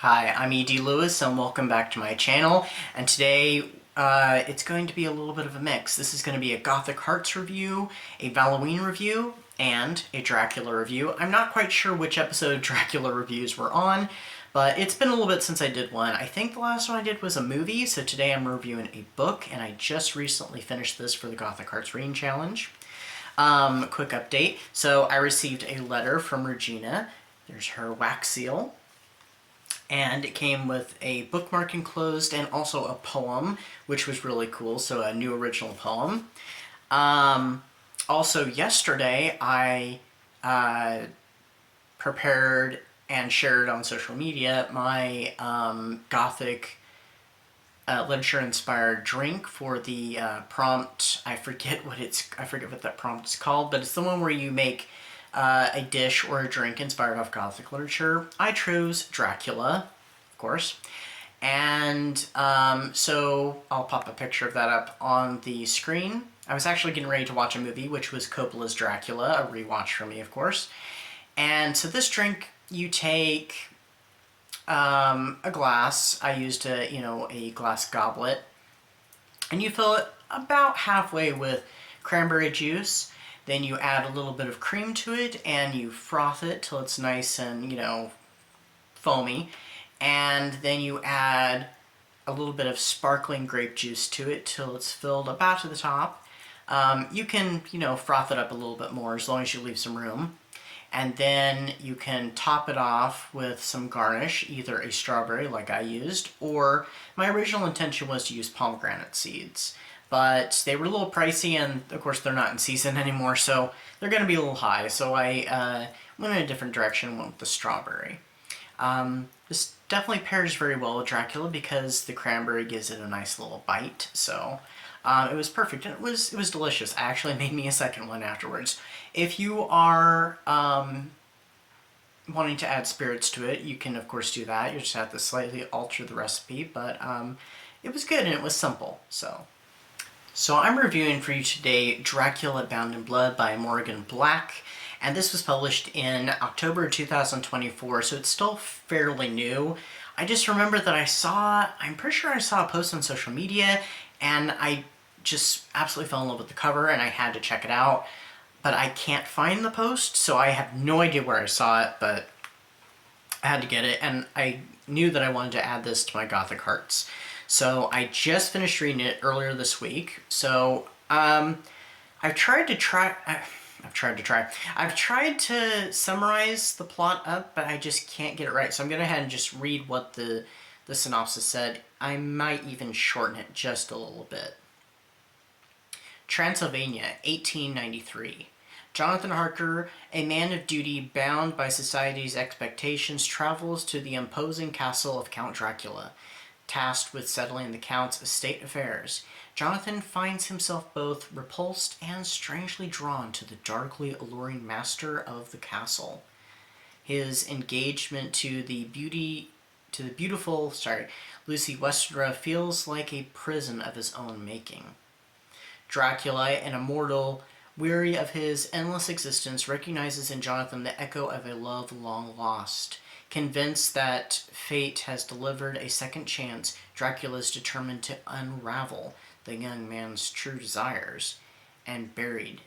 Hi, I'm E.D. Lewis and welcome back to my channel, and today it's going to be a little bit of a mix. This is going to be a Gothic Hearts review, a Valoween review, and a Dracula review. I'm not quite sure which episode of Dracula Reviews we're on, but it's been a little bit since I did one. I think the last one I did was a movie, so today I'm reviewing a book, and I just recently finished this for the Gothic Hearts Reading Challenge. Quick update. So I received a letter from Regina. There's her wax seal. And it came with a bookmark enclosed and also a poem, which was really cool, so a new original poem. Also yesterday I prepared and shared on social media my Gothic literature inspired drink for the prompt. I forget what that prompt is called, but it's the one where you make a dish or a drink inspired off Gothic literature. I chose Dracula, of course, and so I'll pop a picture of that up on the screen. I was actually getting ready to watch a movie, which was Coppola's Dracula, a rewatch for me, of course. And so this drink, you take a glass. I used a glass goblet, and you fill it about halfway with cranberry juice. Then you add a little bit of cream to it and you froth it till it's nice and, foamy. And then you add a little bit of sparkling grape juice to it till it's filled about to the top. You can, froth it up a little bit more as long as you leave some room. And then you can top it off with some garnish, either a strawberry like I used, or my original intention was to use pomegranate seeds. But they were a little pricey, and of course they're not in season anymore, so they're going to be a little high. So I went in a different direction, went with the strawberry. This definitely pairs very well with Dracula because the cranberry gives it a nice little bite. So it was perfect, and it was delicious. I actually made me a second one afterwards. If you are wanting to add spirits to it, you can of course do that. You just have to slightly alter the recipe, but it was good and it was simple. So I'm reviewing for you today Dracula Bound in Blood by Morrigan, and this was published in October 2024, so it's still fairly new. I just remember that I'm pretty sure I saw a post on social media, and I just absolutely fell in love with the cover, and I had to check it out. But I can't find the post, so I have no idea where I saw it, but I had to get it, and I knew that I wanted to add this to my Gothic Hearts. So I just finished reading it earlier this week. So I've tried to summarize the plot up, but I just can't get it right. So I'm going to go ahead and just read what the synopsis said. I might even shorten it just a little bit. Transylvania, 1893. Jonathan Harker, a man of duty bound by society's expectations, travels to the imposing castle of Count Dracula, tasked with settling the Count's estate affairs. Jonathan finds himself both repulsed and strangely drawn to the darkly alluring master of the castle. His engagement to the beautiful Lucy Westenra feels like a prison of his own making. Dracula, an immortal, weary of his endless existence, recognizes in Jonathan the echo of a love long lost. Convinced that fate has delivered a second chance, Dracula is determined to unravel the young man's true desires buried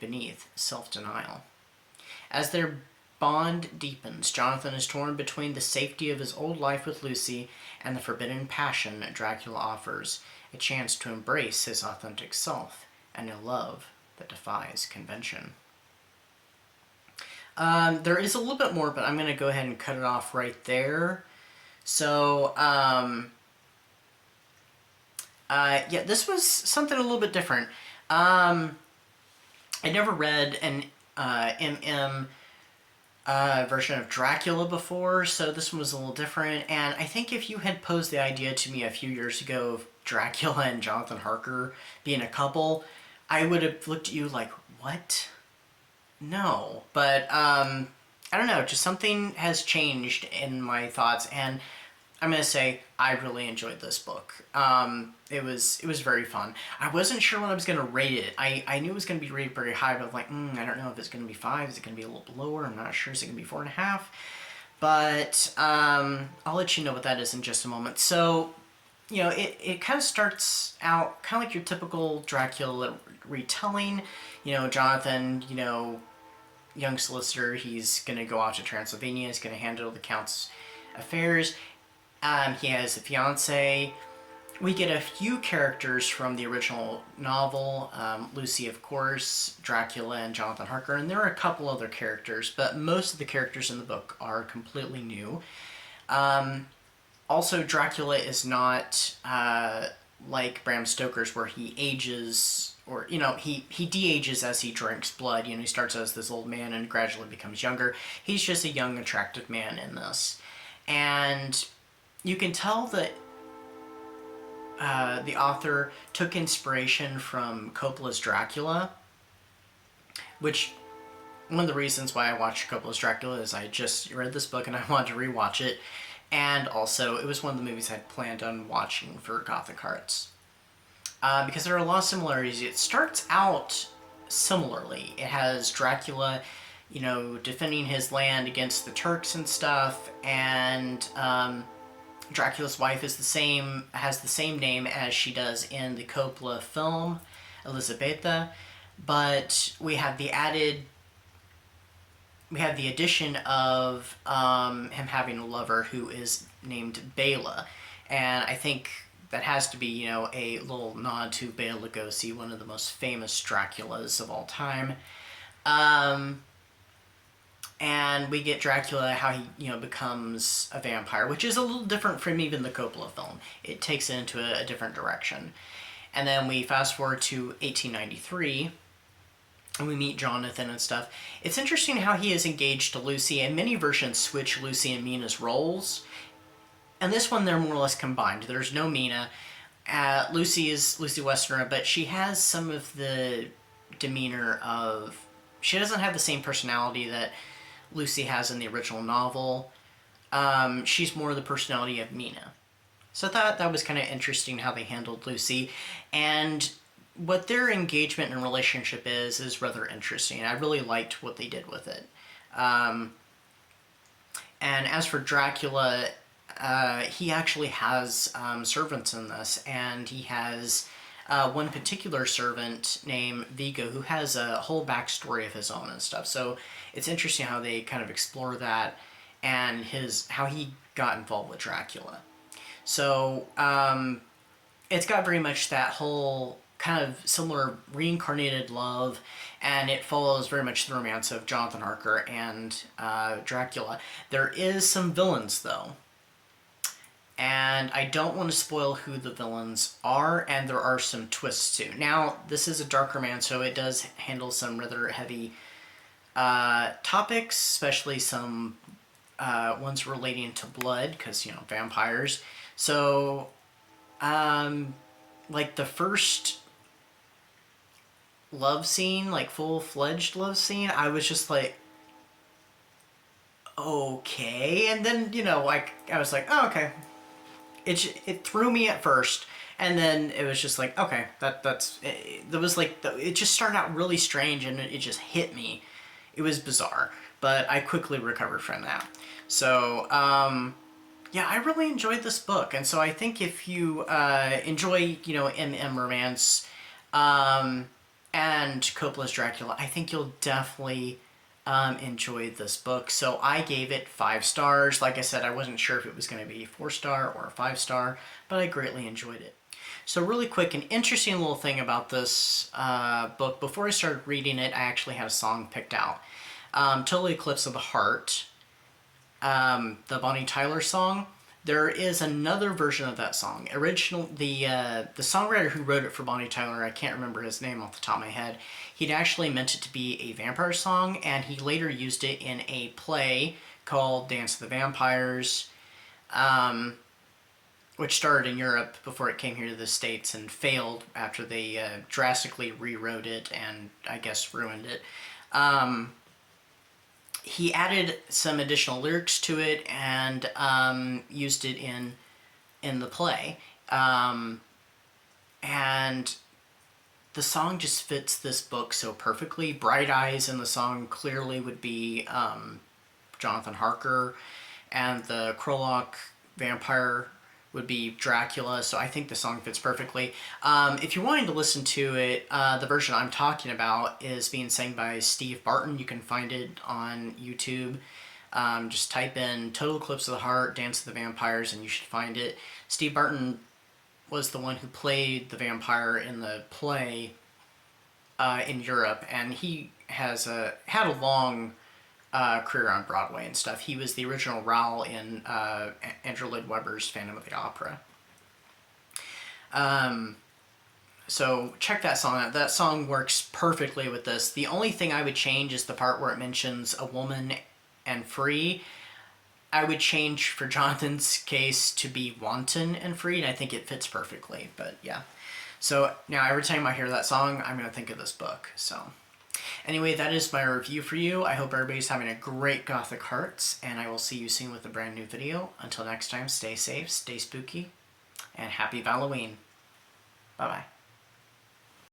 beneath self-denial. As their bond deepens, Jonathan is torn between the safety of his old life with Lucy and the forbidden passion Dracula offers, a chance to embrace his authentic self and a love that defies convention. There is a little bit more, but I'm going to go ahead and cut it off right there. So, yeah, this was something a little bit different. I never read an MM version of Dracula before, so this one was a little different. And I think if you had posed the idea to me a few years ago of Dracula and Jonathan Harker being a couple, I would have looked at you like, what? No, but I don't know, just something has changed in my thoughts, and I'm going to say I really enjoyed this book. It was very fun. I wasn't sure what I was going to rate it. I knew it was going to be rated very high, but I'm like, I don't know if it's going to be 5. Is it going to be a little bit lower? I'm not sure. Is it going to be 4.5? But I'll let you know what that is in just a moment. So, you know, it kind of starts out kind of like your typical Dracula retelling. You know, Jonathan, you know, young solicitor, he's going to go off to Transylvania, he's going to handle the Count's affairs. He has a fiance. We get a few characters from the original novel, Lucy, of course, Dracula, and Jonathan Harker, and there are a couple other characters, but most of the characters in the book are completely new. Also, Dracula is not like Bram Stoker's, where he ages, or, you know, he de-ages as he drinks blood. You know, he starts as this old man and gradually becomes younger. He's just a young, attractive man in this. And you can tell that the author took inspiration from Coppola's Dracula, which, one of the reasons why I watched Coppola's Dracula is I just read this book and I wanted to rewatch it, and also it was one of the movies I'd planned on watching for Gothic Hearts. Because there are a lot of similarities. It starts out similarly. It has Dracula, you know, defending his land against the Turks and stuff, and Dracula's wife is has the same name as she does in the Coppola film, Elisabetta, but we have the addition of him having a lover who is named Bela, and I think that has to be, you know, a little nod to Bela Lugosi, one of the most famous Draculas of all time. And we get Dracula, how he, you know, becomes a vampire, which is a little different from even the Coppola film. It takes it into a different direction. And then we fast forward to 1893, and we meet Jonathan and stuff. It's interesting how he is engaged to Lucy, and many versions switch Lucy and Mina's roles. And this one, they're more or less combined. There's no Mina. Lucy is Lucy Westenra, but she has some of the demeanor of... She doesn't have the same personality that Lucy has in the original novel. She's more the personality of Mina. So I thought that was kind of interesting how they handled Lucy. And what their engagement and relationship is rather interesting. I really liked what they did with it. And as for Dracula, he actually has servants in this, and he has one particular servant named Vigo who has a whole backstory of his own and stuff. So it's interesting how they kind of explore that and how he got involved with Dracula. So it's got very much that whole kind of similar reincarnated love, and it follows very much the romance of Jonathan Harker and Dracula. There is some villains, though. And I don't want to spoil who the villains are, and there are some twists too. Now, this is a dark romance, so it does handle some rather heavy topics, especially some ones relating to blood, because, you know, vampires. So, like the first love scene, like full-fledged love scene, I was just like, okay. And then, you know, like, I was like, oh, okay. It threw me at first, and then it was just like, okay, there was like, it just started out really strange, and it just hit me. It was bizarre, but I quickly recovered from that. So, yeah, I really enjoyed this book, and so I think if you enjoy, you know, MM romance, and Coppola's Dracula, I think you'll definitely enjoyed this book. So I gave it 5 stars. Like I said, I wasn't sure if it was going to be 4-star or a 5-star, but I greatly enjoyed it. So really quick, an interesting little thing about this book, before I started reading it, I actually had a song picked out. Total Eclipse of the Heart, the Bonnie Tyler song. There is another version of that song. The songwriter who wrote it for Bonnie Tyler, I can't remember his name off the top of my head, he'd actually meant it to be a vampire song, and he later used it in a play called Dance of the Vampires, which started in Europe before it came here to the States and failed after they drastically rewrote it and, I guess, ruined it. He added some additional lyrics to it and used it in the play. And the song just fits this book so perfectly. Bright Eyes in the song clearly would be Jonathan Harker. and the Krolok vampire would be Dracula, so I think the song fits perfectly. If you're wanting to listen to it, the version I'm talking about is being sang by Steve Barton. You can find it on YouTube. Just type in Total Eclipse of the Heart, Dance of the Vampires, and you should find it. Steve Barton was the one who played the vampire in the play in Europe, and he has had a long career on Broadway and stuff. He was the original Raoul in Andrew Lloyd Webber's Phantom of the Opera. So check that song out. That song works perfectly with this. The only thing I would change is the part where it mentions a woman and free. I would change for Jonathan's case to be wanton and free, and I think it fits perfectly. But yeah. So now every time I hear that song, I'm going to think of this book. So anyway, that is my review for you. I hope everybody's having a great Gothic Hearts, and I will see you soon with a brand new video. Until next time, stay safe, stay spooky, and happy Halloween. Bye-bye.